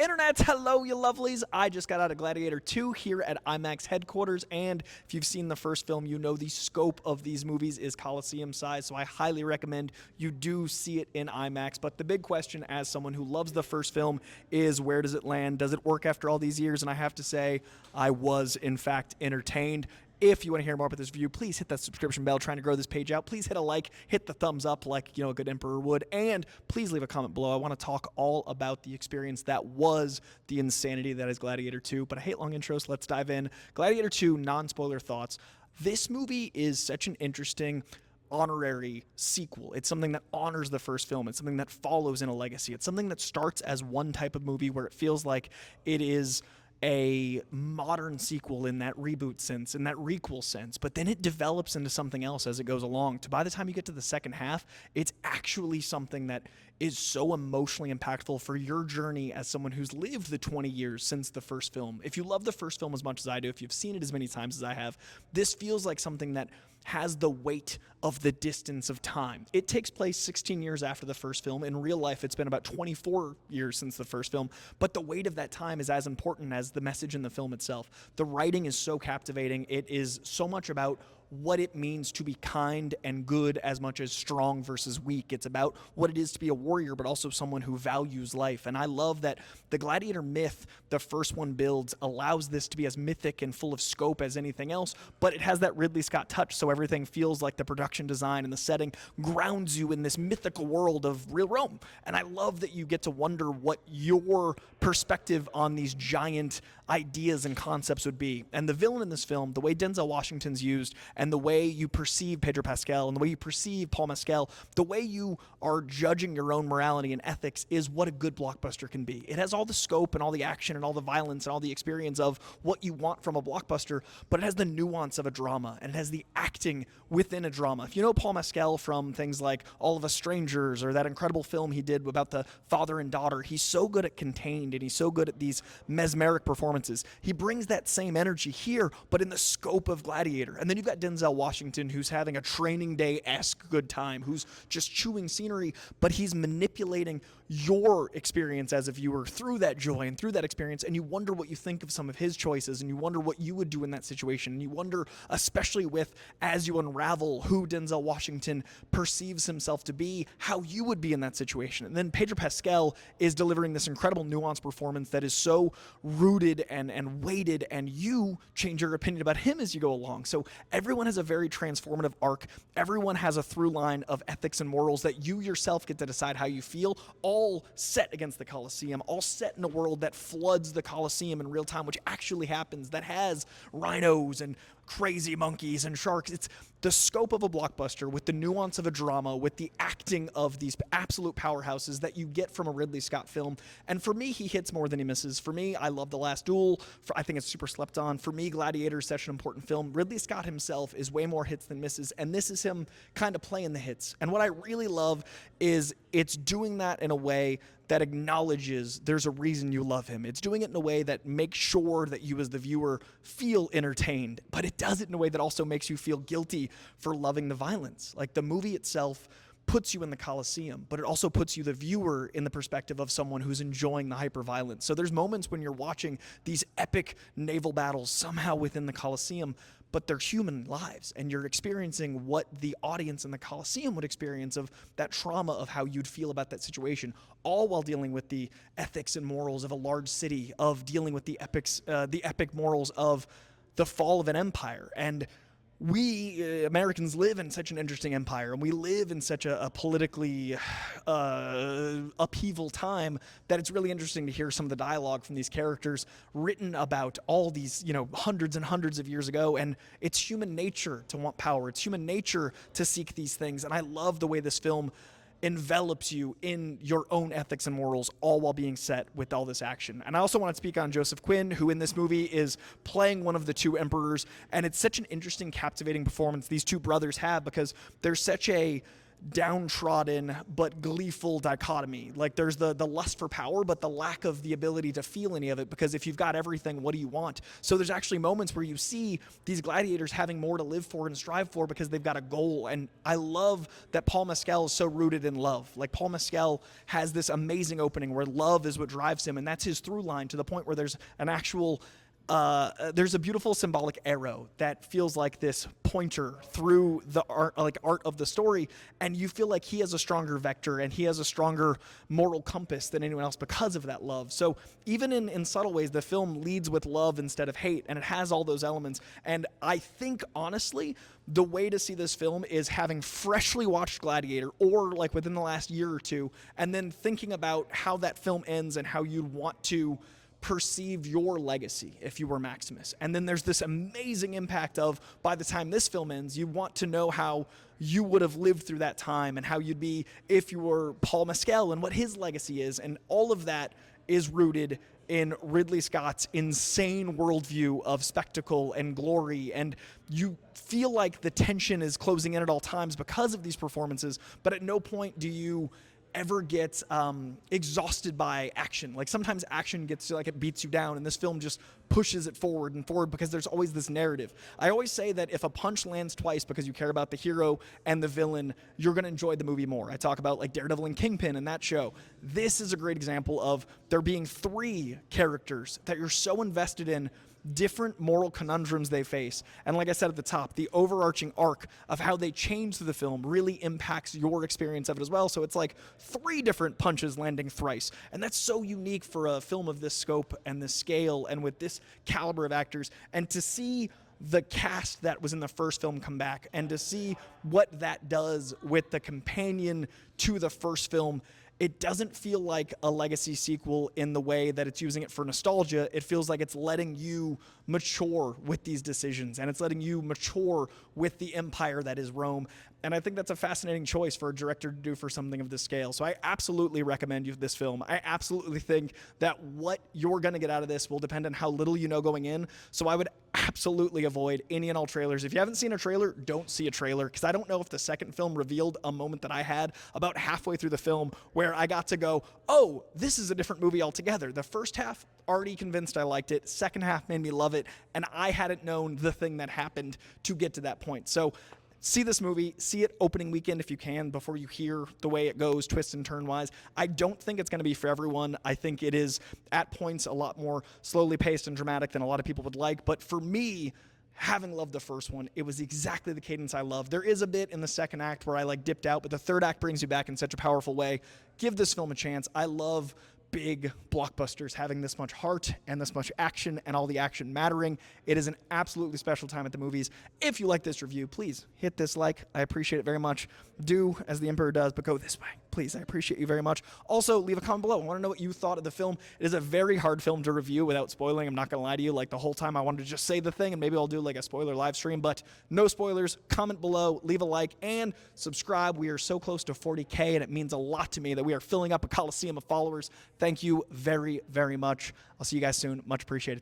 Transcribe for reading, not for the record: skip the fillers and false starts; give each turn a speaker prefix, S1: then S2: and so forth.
S1: Internet, hello you lovelies. I just got out of Gladiator II here at IMAX headquarters, and if you've seen the first film, you know the scope of these movies is Coliseum size, so I highly recommend you do see it in IMAX. But the big question, as someone who loves the first film, is where does it land? Does it work after all these years? And I have to say, I was in fact entertained. If you want to hear more about this review, please hit that subscription bell, trying to grow this page out. Please hit a like, hit the thumbs up like, a good emperor would, and please leave a comment below. I want to talk all about the experience that was the insanity that is Gladiator 2, but I hate long intros, so let's dive in. Gladiator 2, non-spoiler thoughts. This movie is such an interesting honorary sequel. It's something that honors the first film. It's something that follows in a legacy. It's something that starts as one type of movie where it feels like it is a modern sequel in that reboot sense, in that requel sense, but then it develops into something else as it goes along. By the time you get to the second half, it's actually something that is so emotionally impactful for your journey as someone who's lived the 20 years since the first film. If you love the first film as much as I do, if you've seen it as many times as I have, this feels like something that has the weight of the distance of time. It takes place 16 years after the first film. In real life, it's been about 24 years since the first film, but the weight of that time is as important as the message in the film itself. The writing is so captivating. It is so much about what it means to be kind and good as much as strong versus weak. It's about what it is to be a warrior, but also someone who values life. And I love that the gladiator myth the first one builds allows this to be as mythic and full of scope as anything else, but it has that Ridley Scott touch, so everything feels like the production design and the setting grounds you in this mythical world of real Rome. And I love that you get to wonder what your perspective on these giant ideas and concepts would be. And the villain in this film, the way Denzel Washington's used, and the way you perceive Pedro Pascal, and the way you perceive Paul Mescal, the way you are judging your own morality and ethics is what a good blockbuster can be. It has all the scope and all the action and all the violence and all the experience of what you want from a blockbuster, but it has the nuance of a drama, and it has the acting within a drama. If you know Paul Mescal from things like All of Us Strangers or that incredible film he did about the father and daughter, he's so good at contained, and he's so good at these mesmeric performances. He brings that same energy here, but in the scope of Gladiator. And then you've got Denzel Washington, who's having a Training Day-esque good time, who's just chewing scenery, but he's manipulating your experience as a viewer through that joy and through that experience, and you wonder what you think of some of his choices, and you wonder what you would do in that situation, and you wonder, especially as you unravel who Denzel Washington perceives himself to be, how you would be in that situation. And then Pedro Pascal is delivering this incredible nuanced performance that is so rooted and weighted, and you change your opinion about him as you go along. So everyone has a very transformative arc. Everyone has a through line of ethics and morals that you yourself get to decide how you feel, all set against the Colosseum, all set in a world that floods the Colosseum in real time, which actually happens, that has rhinos and crazy monkeys and sharks. It's the scope of a blockbuster with the nuance of a drama, with the acting of these absolute powerhouses that you get from a Ridley Scott film. And for me, he hits more than he misses. For me, I love The Last Duel. I think it's super slept on. For me, Gladiator is such an important film. Ridley Scott himself is way more hits than misses, and this is him kind of playing the hits. And what I really love is it's doing that in a way that acknowledges there's a reason you love him. It's doing it in a way that makes sure that you as the viewer feel entertained, but it does it in a way that also makes you feel guilty for loving the violence. Like, the movie itself puts you in the Colosseum, but it also puts you, the viewer, in the perspective of someone who's enjoying the hyper-violence. So there's moments when you're watching these epic naval battles somehow within the Colosseum, but they're human lives, and you're experiencing what the audience in the Colosseum would experience of that trauma of how you'd feel about that situation, all while dealing with the ethics and morals of a large city, of dealing with the epic morals of the fall of an empire. And we Americans live in such an interesting empire, and we live in such a politically upheaval time that it's really interesting to hear some of the dialogue from these characters written about all these, hundreds and hundreds of years ago. And it's human nature to want power. It's human nature to seek these things. And I love the way this film envelops you in your own ethics and morals, all while being set with all this action. And I also want to speak on Joseph Quinn, who in this movie is playing one of the two emperors, and it's such an interesting, captivating performance these two brothers have, because there's such a downtrodden but gleeful dichotomy. Like there's the lust for power, but the lack of the ability to feel any of it, because if you've got everything, what do you want? So there's actually moments where you see these gladiators having more to live for and strive for because they've got a goal. And I love that Paul Mescal is so rooted in love. Like Paul Mescal has this amazing opening where love is what drives him, and that's his through line, to the point where there's an actual there's a beautiful symbolic arrow that feels like this pointer through the art of the story, and you feel like he has a stronger vector and he has a stronger moral compass than anyone else because of that love. So even in subtle ways, the film leads with love instead of hate, and it has all those elements. And I think, honestly, the way to see this film is having freshly watched Gladiator, or like within the last year or two, and then thinking about how that film ends and how you'd want to perceive your legacy if you were Maximus. And then there's this amazing impact of, by the time this film ends, you want to know how you would have lived through that time and how you'd be if you were Paul Mescal and what his legacy is. And all of that is rooted in Ridley Scott's insane worldview of spectacle and glory, and you feel like the tension is closing in at all times because of these performances, but at no point do you ever get exhausted by action. Like sometimes action gets like it beats you down, and this film just pushes it forward and forward because there's always this narrative. I always say that if a punch lands twice because you care about the hero and the villain, you're going to enjoy the movie more. I talk about like Daredevil and Kingpin in that show. This is a great example of there being three characters that you're so invested in, different moral conundrums they face. And like I said at the top, the overarching arc of how they change through the film really impacts your experience of it as well. So it's like three different punches landing thrice. And that's so unique for a film of this scope and this scale and with this caliber of actors. And to see the cast that was in the first film come back, and to see what that does with the companion to the first film, it doesn't feel like a legacy sequel in the way that it's using it for nostalgia. It feels like it's letting you mature with these decisions, and it's letting you mature with the empire that is Rome. And I think that's a fascinating choice for a director to do for something of this scale. So I absolutely recommend you this film. I absolutely think that what you're going to get out of this will depend on how little you know going in. So I would absolutely avoid any and all trailers. If you haven't seen a trailer, don't see a trailer, because I don't know if the second film revealed a moment that I had about halfway through the film where I got to go, oh, this is a different movie altogether. The first half, already convinced I liked it. Second half made me love it, and I hadn't known the thing that happened to get to that point. So see this movie, see it opening weekend if you can, before you hear the way it goes, twist and turn wise. I don't think it's going to be for everyone. I think it is at points a lot more slowly paced and dramatic than a lot of people would like. But for me, having loved the first one, it was exactly the cadence I love. There is a bit in the second act where I like dipped out, but the third act brings you back in such a powerful way. Give this film a chance. I love big blockbusters having this much heart and this much action, and all the action mattering. It is an absolutely special time at the movies. If you like this review, please hit this like. I appreciate it very much. Do as the Emperor does, but go this way. Please, I appreciate you very much. Also, leave a comment below. I want to know what you thought of the film. It is a very hard film to review without spoiling. I'm not going to lie to you. Like the whole time I wanted to just say the thing, and maybe I'll do like a spoiler live stream, but no spoilers. Comment below, leave a like, and subscribe. We are so close to 40K, and it means a lot to me that we are filling up a coliseum of followers. Thank you very, very much. I'll see you guys soon. Much appreciated.